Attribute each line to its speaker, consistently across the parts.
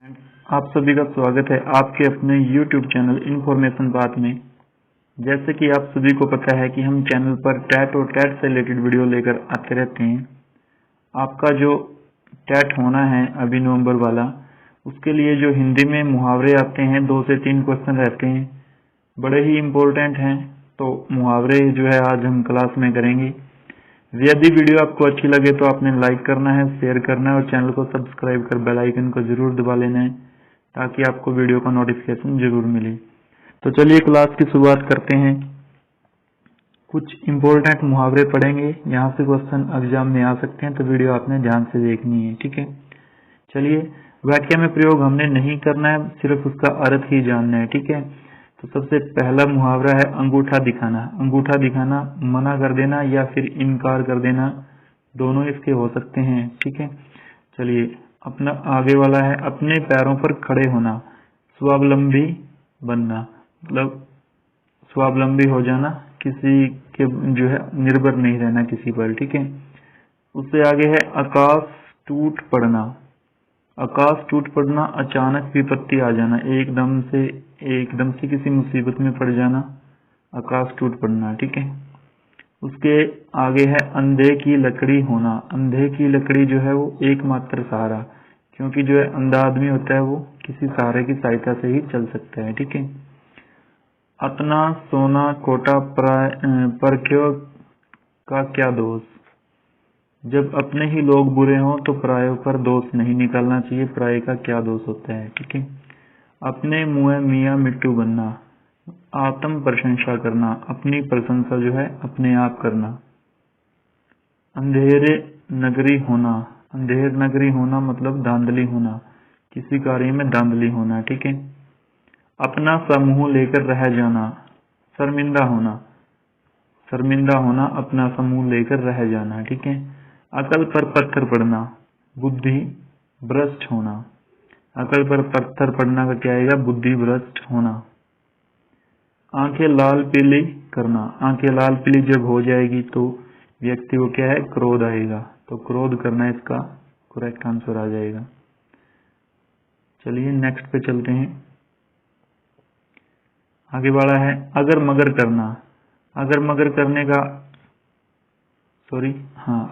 Speaker 1: Friends, आप सभी का स्वागत है आपके अपने YouTube चैनल इन्फॉर्मेशन बात में। जैसे कि आप सभी को पता है कि हम चैनल पर टैट और टैट से रिलेटेड वीडियो लेकर आते रहते हैं। आपका जो टैट होना है अभी नवंबर वाला, उसके लिए जो हिंदी में मुहावरे आते हैं 2 से 3 क्वेश्चन रहते हैं, बड़े ही इम्पोर्टेंट हैं। तो मुहावरे जो है आज हम क्लास में करेंगे। यदि वीडियो आपको अच्छी लगे तो आपने लाइक करना है, शेयर करना है और चैनल को सब्सक्राइब कर बेल आइकन को जरूर दबा लेना है ताकि आपको वीडियो का नोटिफिकेशन जरूर मिले। तो चलिए क्लास की शुरुआत करते हैं। कुछ इम्पोर्टेंट मुहावरे पढ़ेंगे, यहाँ से क्वेश्चन एग्जाम में आ सकते हैं, तो वीडियो आपने ध्यान से देखनी है। ठीक है, चलिए। वाक्य में प्रयोग हमने नहीं करना है, सिर्फ उसका अर्थ ही जानना है। ठीक है, तो सबसे पहला मुहावरा है अंगूठा दिखाना। अंगूठा दिखाना मना कर देना या फिर इनकार कर देना, दोनों इसके हो सकते हैं। ठीक है, चलिए। अपना आगे वाला है अपने पैरों पर खड़े होना, स्वावलंबी बनना, मतलब स्वावलंबी हो जाना, किसी के जो है निर्भर नहीं रहना किसी पर। ठीक है, उससे आगे है आकाश टूट पड़ना। आकाश टूट पड़ना अचानक विपत्ति आ जाना, एकदम से किसी मुसीबत में पड़ जाना, आकाश टूट पड़ना। ठीक है, उसके आगे है अंधे की लकड़ी होना। अंधे की लकड़ी जो है वो एकमात्र सहारा, क्योंकि जो है अंधा आदमी होता है वो किसी सहारे की सहायता से ही चल सकता है। ठीक है, अपना सोना खोटा पर क्यों का क्या दोष। जब अपने ही लोग बुरे हों तो परायों पर दोष नहीं निकालना चाहिए, पराये का क्या दोष होता है। ठीक है, अपने मुँह मियाँ मिट्टू बनना, आत्म प्रशंसा करना, अपनी प्रशंसा जो है अपने आप करना। अंधेरे नगरी होना, अंधेर नगरी होना मतलब धांधली होना, किसी कार्य में धांधली होना। ठीक है, अपना समूह लेकर रह जाना, शर्मिंदा होना, शर्मिंदा होना, अपना समूह लेकर रह जाना। ठीक है, अकल पर पत्थर पड़ना, बुद्धि भ्रष्ट होना। अकल पर पत्थर पड़ना का क्या आएगा, बुद्धि भ्रष्ट होना। आंखें लाल पीली करना, आंखें लाल पीली जब हो जाएगी तो व्यक्ति को क्या है, क्रोध आएगा, तो क्रोध करना इसका करेक्ट आंसर आ जाएगा। चलिए नेक्स्ट पे चलते हैं। आगे वाला है अगर मगर करना। अगर मगर करने का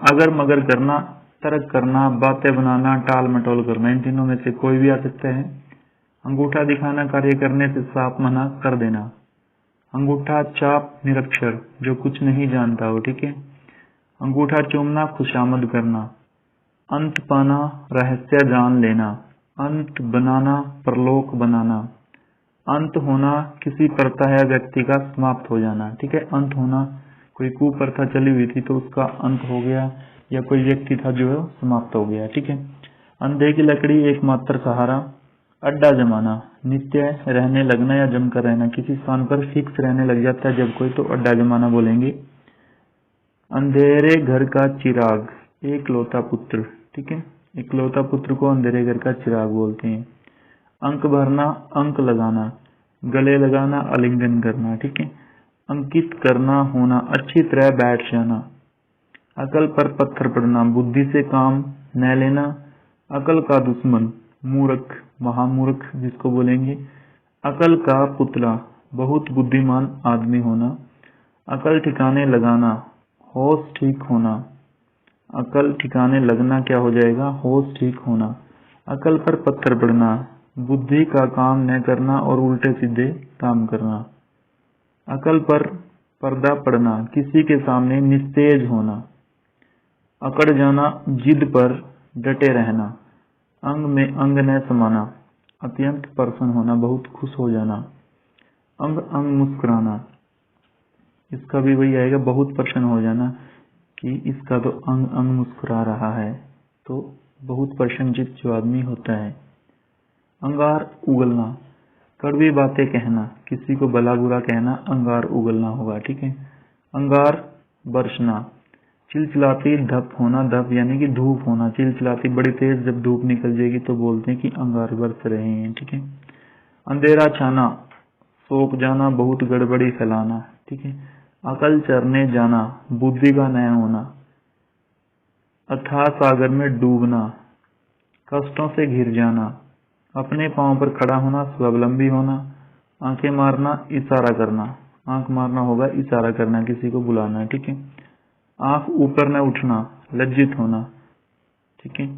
Speaker 1: अगर मगर करना, तर्क करना, बातें बनाना, टाल मटोल करना, इन तीनों में से कोई भी आ सकता है। अंगूठा दिखाना, कार्य करने से साफ मना कर देना। अंगूठा चाप निरक्षर, जो कुछ नहीं जानता हो। ठीक है, अंगूठा चूमना, खुशामद करना। अंत पाना, रहस्य जान लेना। अंत बनाना, परलोक बनाना। अंत होना, किसी प्रथा या व्यक्ति का समाप्त हो जाना। ठीक है, अंत होना, कोई कुप्रथा चली हुई थी तो उसका अंत हो गया, या कोई व्यक्ति था जो समाप्त हो गया। ठीक है, अंधे की लकड़ी एकमात्र सहारा। अड्डा जमाना, नित्य रहने लगना या जमकर रहना, किसी स्थान पर फिक्स रहने लग जाता है जब कोई, तो अड्डा जमाना बोलेंगे। अंधेरे घर का चिराग, एकलौता पुत्र। ठीक है, एकलौता पुत्र को अंधेरे घर का चिराग बोलते हैं। अंक भरना, अंक लगाना, गले लगाना, आलिंगन करना। ठीक है, अंकित करना, होना, अच्छी तरह बैठ जाना। अकल पर पत्थर पड़ना, बुद्धि से काम न लेना। अकल का दुश्मन, मूर्ख, महामूर्ख जिसको बोलेंगे। अकल का पुतला, बहुत बुद्धिमान आदमी होना। अकल ठिकाने लगाना, होश ठीक होना। अकल ठिकाने लगना क्या हो जाएगा, होश ठीक होना। अकल पर पत्थर पड़ना, बुद्धि का काम न करना और उल्टे सीधे काम करना। अकल पर पर्दा पड़ना, किसी के सामने निस्तेज होना। अकड़ जाना, जिद पर डटे रहना। अंग में अंग न समाना, अत्यंत प्रसन्न होना, बहुत खुश हो जाना। अंग अंग मुस्कुराना, इसका भी वही आएगा, बहुत प्रसन्न हो जाना, कि इसका तो अंग अंग मुस्कुरा रहा है, तो बहुत प्रसन्नचित जो आदमी होता है। अंगार उगलना, कड़वी बातें कहना, किसी को भला बुरा कहना, अंगार उगलना होगा। ठीक है, अंगार बरसना, चिलचिलाती धप होना, धप यानी कि धूप होना, चिलचिलाती बड़ी तेज जब धूप निकल जाएगी तो बोलते हैं कि अंगार बरस रहे हैं। ठीक है, अंधेरा छाना, सोख जाना, बहुत गड़बड़ी फैलाना। ठीक है, अकल चरने जाना, बुद्धि का न होना। अथाह सागर में डूबना, कष्टों से घिर जाना। अपने पाँव पर खड़ा होना, स्वावलंबी होना। आंखें मारना, इशारा करना। आंख मारना होगा इशारा करना, किसी को बुलाना, ठीक है। आंख ऊपर न उठना, लज्जित होना, ठीक है।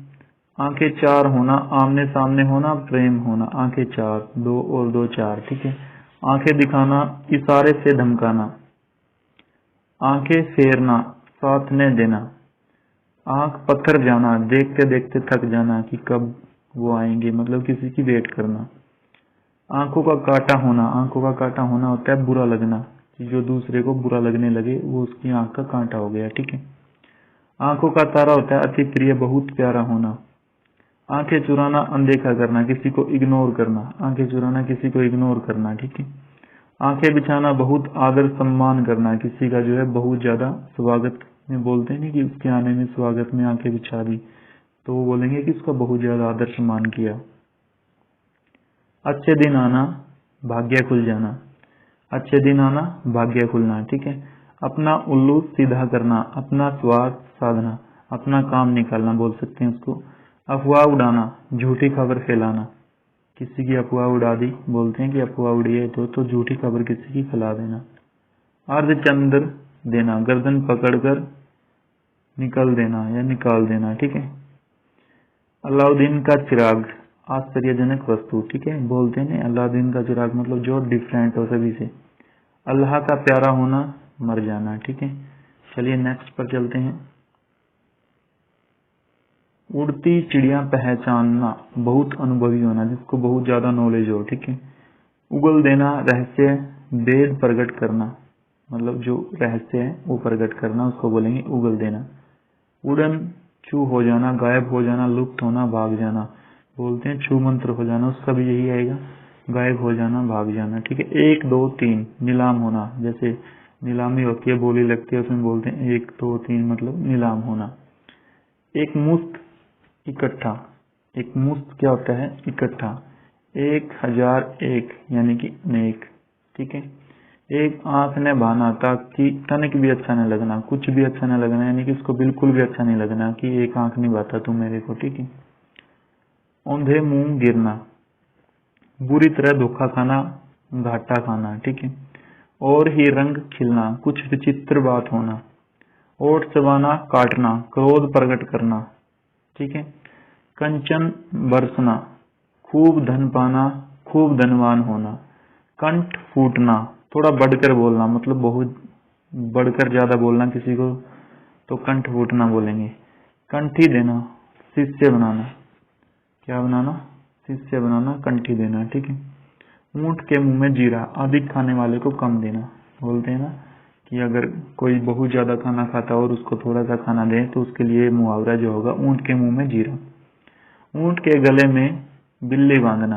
Speaker 1: आंखें चार होना, आमने सामने होना, प्रेम होना। आंखें चार, 2 और 2 4, ठीक है। आंखें दिखाना, इशारे से धमकाना। आंखें फेरना, साथ न देना। आंख पत्थर जाना, देखते देखते थक जाना कि कब वो आएंगे, मतलब किसी की वेट करना। आंखों का काटा होना, आंखों का काटा होना होता है बुरा लगना, कि जो दूसरे को बुरा लगने लगे वो उसकी आंख का कांटा हो गया, ठीक है। आंखों का तारा होता है अति प्रिय, बहुत प्यारा होना। आंखें चुराना, अनदेखा करना, किसी को इग्नोर करना। आंखें चुराना, किसी को इग्नोर करना, ठीक है। आंखें बिछाना, बहुत आदर सम्मान करना, किसी का जो है बहुत ज्यादा स्वागत में बोलते हैं कि उसके आने में स्वागत में आंखें बिछा दी, तो वो बोलेंगे कि उसका बहुत ज्यादा आदर सम्मान किया। अच्छे दिन आना, भाग्य खुल जाना। अच्छे दिन आना, भाग्य खुलना, ठीक है। अपना उल्लू सीधा करना, अपना स्वार्थ साधना, अपना काम निकालना बोल सकते हैं उसको। अफवाह उड़ाना, झूठी खबर फैलाना, किसी की अफवाह उड़ा दी, बोलते हैं कि अफवाह उड़ी है तो झूठी खबर किसी की फैला देना। अर्धचंद्र देना, गर्दन पकड़कर निकल देना या निकाल देना, ठीक है। अलाउद्दीन का चिराग, आश्चर्यजनक वस्तु, ठीक है। बोलते हैं अलाउद्दीन का चिराग मतलब जो डिफरेंट हो सभी से। अल्लाह का प्यारा होना, मर जाना, ठीक है। चलिए नेक्स्ट पर चलते हैं। उड़ती चिड़िया पहचानना, बहुत अनुभवी होना, जिसको बहुत ज्यादा नॉलेज हो, ठीक है। उगल देना, रहस्य वेद प्रकट करना, मतलब जो रहस्य है वो प्रकट करना, उसको बोलेंगे उगल देना। उड़न छू हो जाना, गायब हो जाना, लुप्त होना, भाग जाना, बोलते हैं छू मंत्र हो जाना, उसका भी यही आएगा, गायब हो जाना, भाग जाना, ठीक है। 1 2 3 नीलाम होना, जैसे नीलामी होती है, बोली लगती है, उसमें बोलते हैं 1 2 3 मतलब नीलाम होना। एक मुश्त इकट्ठा, एक मुश्त क्या होता है, इकट्ठा। 1001 यानी कि अनेक, ठीक है। एक आंख ने बहाना, ताकि तनिक भी अच्छा न लगना, कुछ भी अच्छा न लगना, यानी कि उसको बिल्कुल भी अच्छा नहीं लगना कि एक आंख नहीं बहाता तू मेरे को, ठीक है। औंधे मुंह गिरना, बुरी तरह धोखा खाना, घाटा खाना, ठीक है। और ही रंग खिलना, कुछ विचित्र बात होना। ओठ चबाना, काटना, क्रोध प्रकट करना, ठीक है। कंचन बरसना, खूब धन पाना, खूब धनवान होना। कंठ फूटना, थोड़ा बढ़कर बोलना, मतलब बहुत बढ़कर ज्यादा बोलना किसी को, तो कंठ फूटना बोलेंगे। कंठी देना, शिष्य बनाना, क्या बनाना, शिष्य बनाना, कंठी देना, ठीक है। ऊंट के मुंह में जीरा, अधिक खाने वाले को कम देना, बोलते हैं ना कि अगर कोई बहुत ज्यादा खाना खाता और उसको थोड़ा सा खाना दे तो उसके लिए मुहावरा जो होगा ऊंट के मुंह में जीरा। ऊंट के गले में बिल्ली बांधना,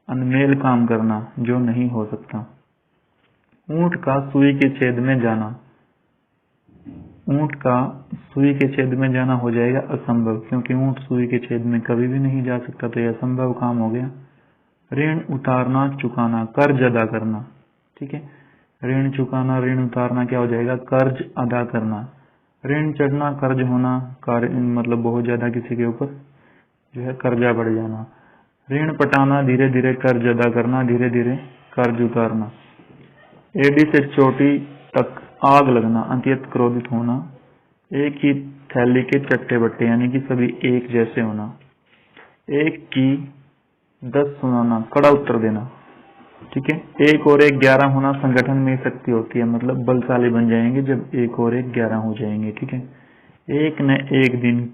Speaker 1: अनमेल काम करना जो नहीं हो सकता। ऊंट का सुई के छेद में जाना, ऊंट का सुई के छेद में जाना हो जाएगा असंभव, क्योंकि ऊंट सुई के छेद में कभी भी नहीं जा सकता, तो यह असंभव काम हो गया। ऋण उतारना, चुकाना, कर्ज अदा करना, ठीक है। ऋण चुकाना, ऋण उतारना क्या हो जाएगा, कर्ज अदा करना। ऋण चढ़ना, कर्ज होना, मतलब बहुत ज्यादा किसी के ऊपर जो है कर्जा बढ़ जाना। ऋण पटाना, धीरे धीरे कर्ज अदा करना, धीरे धीरे कर्ज उतारना। एडी से चोटी तक आग लगना, अत्यंत क्रोधित होना। एक ही थैली के चट्टे बट्टे, यानी कि सभी एक जैसे होना। एक की 10 सुनाना, कड़ा उत्तर देना, ठीक है। 1 और 1 11 होना, संगठन में शक्ति होती है, मतलब बलशाली बन जाएंगे जब 1 और 1 11 हो जाएंगे, ठीक है। एक न एक दिन,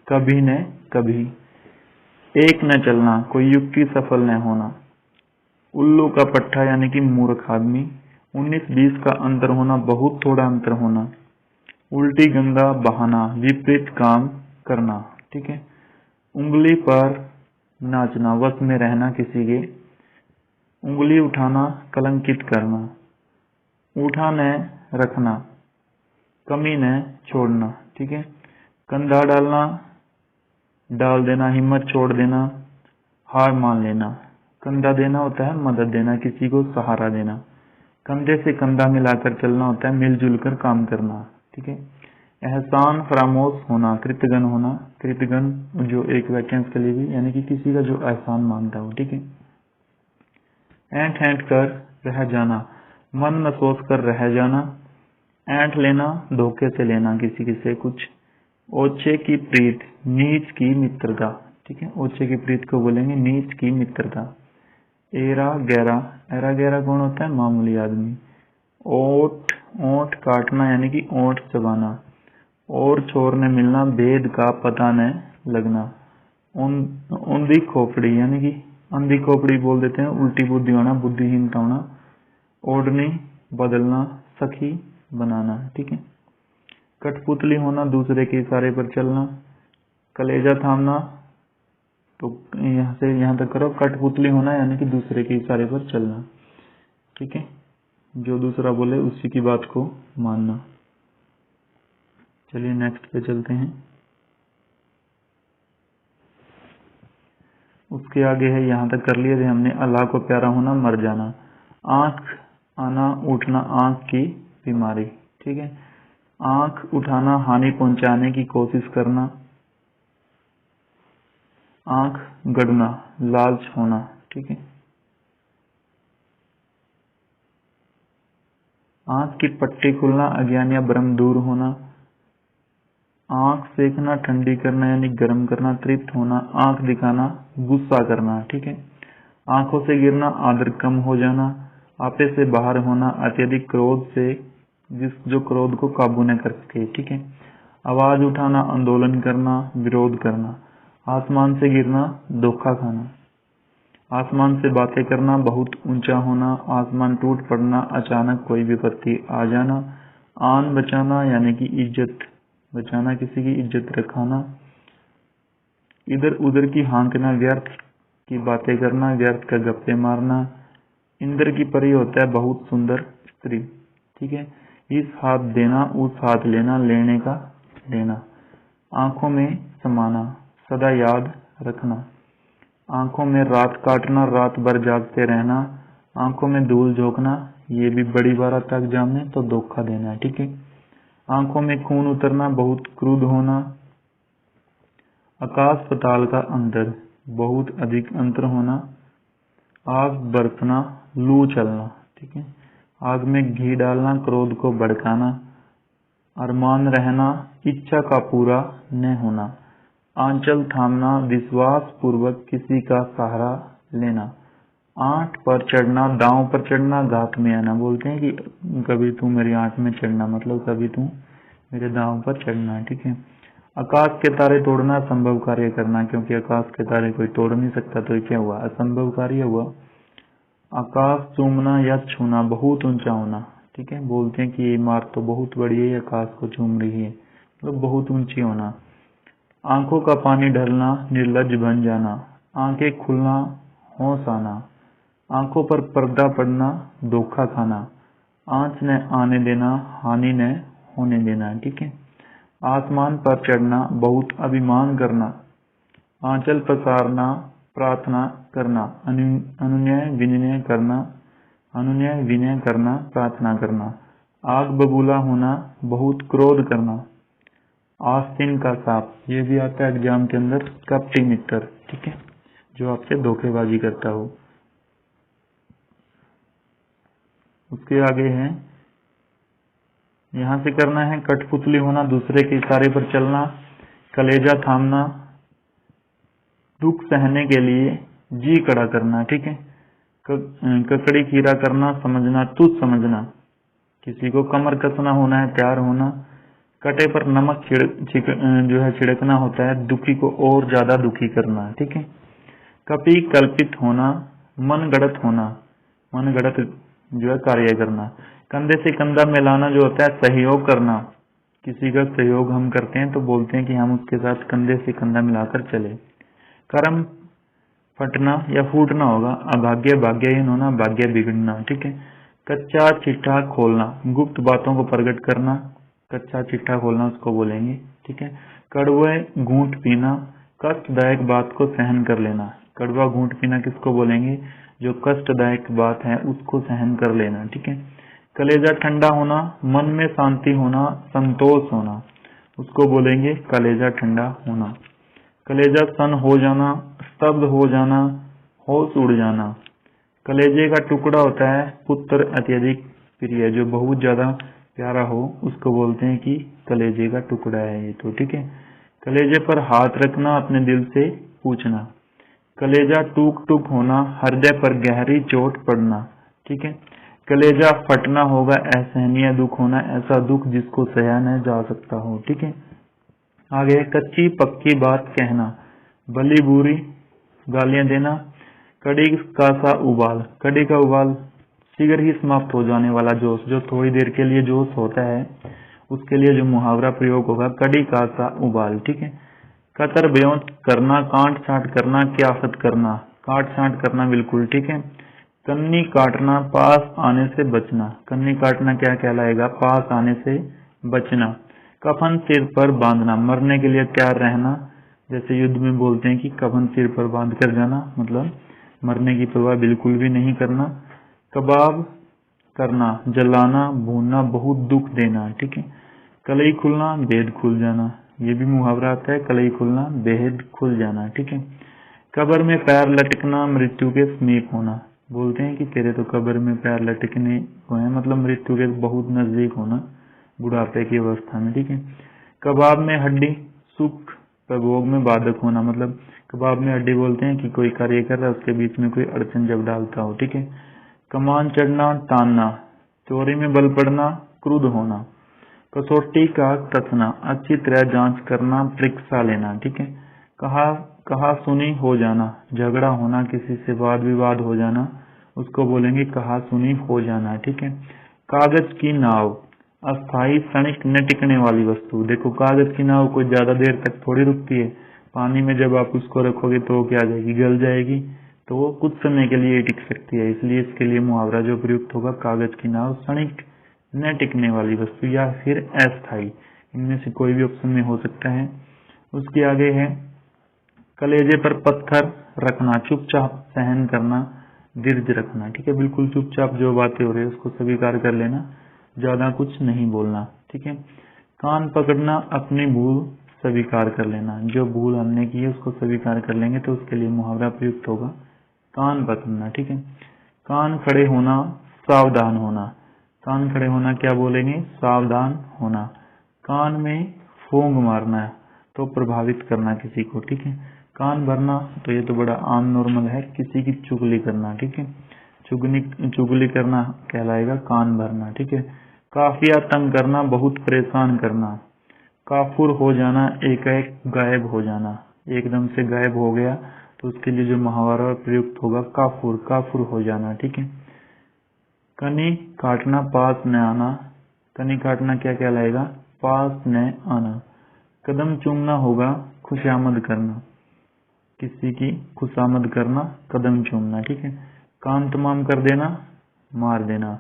Speaker 1: कभी न कभी। एक न चलना, कोई युक्ति सफल न होना। उल्लू का पट्टा यानी कि मूर्ख आदमी। 19-20 का अंतर होना, बहुत थोड़ा अंतर होना। उल्टी गंगा बहाना, विपरीत काम करना, ठीक है। उंगली पर नाचना, वश में रहना किसी के। उंगली उठाना, कलंकित करना। उठा न रखना, कमी न छोड़ना, ठीक है। कंधा डालना, डाल देना, हिम्मत छोड़ देना, हार मान लेना। कंधा देना होता है मदद देना, किसी को सहारा देना। कंधे से कंधा मिलाकर चलना होता है मिलजुल कर काम करना, ठीक है। एहसान फरामोश होना, कृतघ्न होना, कृतघ्न जो एक वाक्यांश के लिए भी, यानी कि किसी का जो एहसान मानता हो, ठीक है। ऐंठ ऐंठ कर रह जाना, मन न सोच कर रह जाना, ऐंठ लेना, धोखे से लेना किसी के से कुछ। ओछे की प्रीत, नीच की मित्रता, ठीक है, ओछे की प्रीत को बोलेंगे नीच की मित्रता। एरा गहरा, एरा गहरा कौन होता है, मामूली आदमी। ओठ, ओठ काटना यानी कि ओठ चबाना। और छोर ने मिलना, भेद का पता न लगना। ऊंधी खोपड़ी यानी कि अंधी खोपड़ी बोल देते हैं, उल्टी बुद्धि होना, बुद्धिहीनता होना। ओढ़नी बदलना, सखी बनाना, ठीक है। कठपुतली होना, दूसरे के इशारे पर चलना। कलेजा थामना, तो यहाँ से यहाँ तक करो, कठपुतली होना यानी कि दूसरे के इशारे पर चलना, ठीक है, जो दूसरा बोले उसी की बात को मानना। चलिए नेक्स्ट पे चलते हैं। उसके आगे है, यहाँ तक कर लिए थे हमने, अल्लाह को प्यारा होना, मर जाना। आंख आना, उठना, आंख की बीमारी, ठीक है। आंख उठाना, हानि पहुंचाने की कोशिश करना। आंख गड़ना, लालच होना, ठीक है। आंख की पट्टी खुलना, अज्ञान या भ्रम दूर होना। आंख सेकना, ठंडी करना यानी गर्म करना, तृप्त होना। आंख दिखाना, गुस्सा करना, ठीक है। आंखों से गिरना, आदर कम हो जाना। आपे से बाहर होना, अत्यधिक क्रोध से, जो क्रोध को काबू न कर सके, ठीक है। आवाज उठाना, आंदोलन करना, विरोध करना। आसमान से गिरना, धोखा खाना। आसमान से बातें करना, बहुत ऊंचा होना। आसमान टूट पड़ना, अचानक कोई विपत्ति आ जाना। आन बचाना यानी कि इज्जत बचाना, किसी की इज्जत रखाना। इधर उधर की हाँकना, व्यर्थ की बातें करना, व्यर्थ का गप्पे मारना। इंद्र की परी होता है बहुत सुंदर स्त्री, ठीक है। इस हाथ देना, उस हाथ लेना, लेने का लेना। आंखों में समाना, सदा याद रखना। आंखों में रात काटना, रात भर जागते रहना। आंखों में धूल झोंकना, ये भी बड़ी बात तक जाने तो धोखा देना है, ठीक है। आंखों में खून उतरना, बहुत क्रुद्ध होना। आकाश पताल का अंतर, बहुत अधिक अंतर होना। आग बरसना, लू चलना, ठीक है। आग में घी डालना, क्रोध को भड़काना। अरमान रहना, इच्छा का पूरा न होना। आंचल थामना, विश्वास पूर्वक किसी का सहारा लेना। आंट पर चढ़ना, दांव पर चढ़ना, घात में आना। बोलते हैं कि कभी तू मेरी आंट में चढ़ना, मतलब कभी तू मेरे दांव पर चढ़ना, ठीक है। आकाश के तारे तोड़ना, असंभव कार्य करना, क्योंकि आकाश के तारे कोई तोड़ नहीं सकता, तो क्या हुआ, असंभव कार्य हुआ। आकाश चूमना या छूना, बहुत ऊंचा होना, ठीक है। बोलते हैं कि ये इमारत तो बहुत बड़ी है, आकाश को चूम रही है, मतलब बहुत ऊंची होना। आंखों का पानी ढलना, निर्लज बन जाना। आंखें खुलना, होश आना। आंखों पर पर्दा पड़ना, धोखा खाना। आंच न आने देना, हानि न होने देना, ठीक है। आसमान पर चढ़ना, बहुत अभिमान करना। आंचल पसारना, प्रार्थना करना। अनुनय विनय करना, अनुनय विनय करना, प्रार्थना करना। आग बबूला होना, बहुत क्रोध करना। आस्तीन का सांप, ये भी आता है एग्जाम के अंदर, कपटी मित्र, ठीक है, जो आपसे धोखेबाजी करता हो। उसके आगे है, यहां से करना है, कठपुतली होना, दूसरे के इशारे पर चलना। कलेजा थामना, दुख सहने के लिए जी कड़ा करना, ठीक है। ककड़ी खीरा करना, समझना, तुझ समझना। किसी को कमर कसना होना है, तैयार होना। कटे पर नमक जो है छिड़कना होता है, दुखी को और ज्यादा दुखी करना, ठीक है। कपी कल्पित होना, मन गढ़त होना, मन गढ़त जो है कार्य करना। कंधे से कंधा मिलाना जो होता है, सहयोग करना। किसी का सहयोग हम करते हैं तो बोलते हैं कि हम उसके साथ कंधे से कंधा मिलाकर चले। कर्म फटना या फूटना होगा। अभाग्य भाग्यहीन होना, भाग्य बिगड़ना, ठीक है। कच्चा चिट्ठा खोलना, गुप्त बातों को प्रकट करना। कच्चा चिट्ठा खोलना उसको बोलेंगे, ठीक है। कड़वे घूंट पीना, कष्टदायक बात को सहन कर लेना। कड़वा घूंट पीना किसको बोलेंगे, जो कष्टदायक बात है उसको सहन कर लेना, ठीक है। कलेजा ठंडा होना, मन में शांति होना, संतोष होना। उसको बोलेंगे कलेजा ठंडा होना। कलेजा सन हो जाना, स्तब्ध हो जाना, होश उड़ जाना। कलेजे का टुकड़ा होता है पुत्र अत्यधिक प्रिय, जो बहुत ज्यादा प्यारा हो उसको बोलते हैं कि कलेजे का टुकड़ा है ये तो, ठीक है। कलेजे पर हाथ रखना, अपने दिल से पूछना। कलेजा टूक टूक होना, हृदय पर गहरी चोट पड़ना, ठीक है। कलेजा फटना होगा, असहनीय दुख होना, ऐसा दुख जिसको सहा न जा सकता हो, ठीक है। आगे कच्ची पक्की बात कहना, भली बुरी गालियां देना। कड़ी का सा उबाल, कड़ी का उबाल शीघ्र ही समाप्त हो जाने वाला जोश, जो थोड़ी देर के लिए जोश होता है उसके लिए जो मुहावरा प्रयोग होगा कड़ी का सा उबाल, ठीक है। कतर ब्योंत करना, काट छांट करना, क्याफत करना, काट छांट करना बिल्कुल, ठीक है। कन्नी काटना, पास आने से बचना। कन्नी काटना क्या कहलाएगा? पास आने से बचना। कफन सिर पर बांधना, मरने के लिए तैयार रहना, जैसे युद्ध में बोलते हैं कि कफन सिर पर बांध कर जाना, मतलब मरने की परवाह बिल्कुल भी नहीं करना। कबाब करना, जलाना, भूनना, बहुत दुख देना, ठीक है। कलई खुलना, भेद खुल जाना, ये भी मुहावरा आता है, कलई खुलना, भेद खुल जाना, ठीक है। कब्र में पैर लटकना, मृत्यु के समीप होना, बोलते हैं कि तेरे तो कब्र में पैर लटकने हुए हैं, मतलब मृत्यु के बहुत नजदीक होना, बुढ़ापे की अवस्था में, ठीक है। कबाब में हड्डी, सुख प्रभोग में बाधक होना, मतलब कबाब में हड्डी बोलते हैं कि कोई कार्य कर रहा है उसके बीच में कोई अड़चन जब डालता हो, ठीक है। कमान चढ़ना, तानना, चोरी में बल पड़ना, क्रुद्ध होना। कसौटी का कसना, अच्छी तरह जांच करना, परीक्षा लेना, ठीक है। कहा सुनी हो जाना, झगड़ा होना, किसी से वाद विवाद हो जाना, उसको बोलेंगे कहा सुनी हो जाना, ठीक है। कागज की नाव, अस्थाई क्षणिक न टिकने वाली वस्तु। देखो कागज की नाव कोई ज्यादा देर तक थोड़ी रुकती है, पानी में जब आप उसको रखोगे तो वो क्या आ जाएगी, गल जाएगी, तो वो कुछ समय के लिए टिक सकती है, इसलिए इसके लिए मुहावरा जो प्रयुक्त होगा कागज की नाव, क्षणिक न टिकने वाली वस्तु, या फिर अस्थाई, इनमें से कोई भी ऑप्शन में हो सकता है। उसके आगे है कलेजे पर पत्थर रखना, चुपचाप सहन करना, धीरज रखना, ठीक है। बिल्कुल चुपचाप जो बातें हो रही है उसको स्वीकार कर लेना, ज्यादा कुछ नहीं बोलना, ठीक है। कान पकड़ना, अपनी भूल स्वीकार कर लेना, जो भूल हमने की है उसको स्वीकार कर लेंगे तो उसके लिए मुहावरा प्रयुक्त होगा कान पकड़ना, ठीक है। कान खड़े होना, सावधान होना। कान खड़े होना क्या बोलेंगे? सावधान होना। कान में फूंक मारना, तो प्रभावित करना किसी को, ठीक है। कान भरना, तो ये तो बड़ा आम नॉर्मल है, किसी की चुगली करना, ठीक है। चुगली करना कहलाएगा कान भरना, ठीक है। काफिया तंग करना, बहुत परेशान करना। काफुर हो जाना, एकाएक गायब हो जाना, एकदम से गायब हो गया, तो उसके लिए जो मुहावरा प्रयुक्त होगा काफुर, काफुर हो जाना, ठीक है। कनी काटना, पास न आना। कनी काटना क्या कहलाएगा? पास न आना। कदम चूमना होगा खुशामद करना, किसी की खुशामद करना, कदम चूमना, ठीक है। कान तमाम कर देना, मार देना।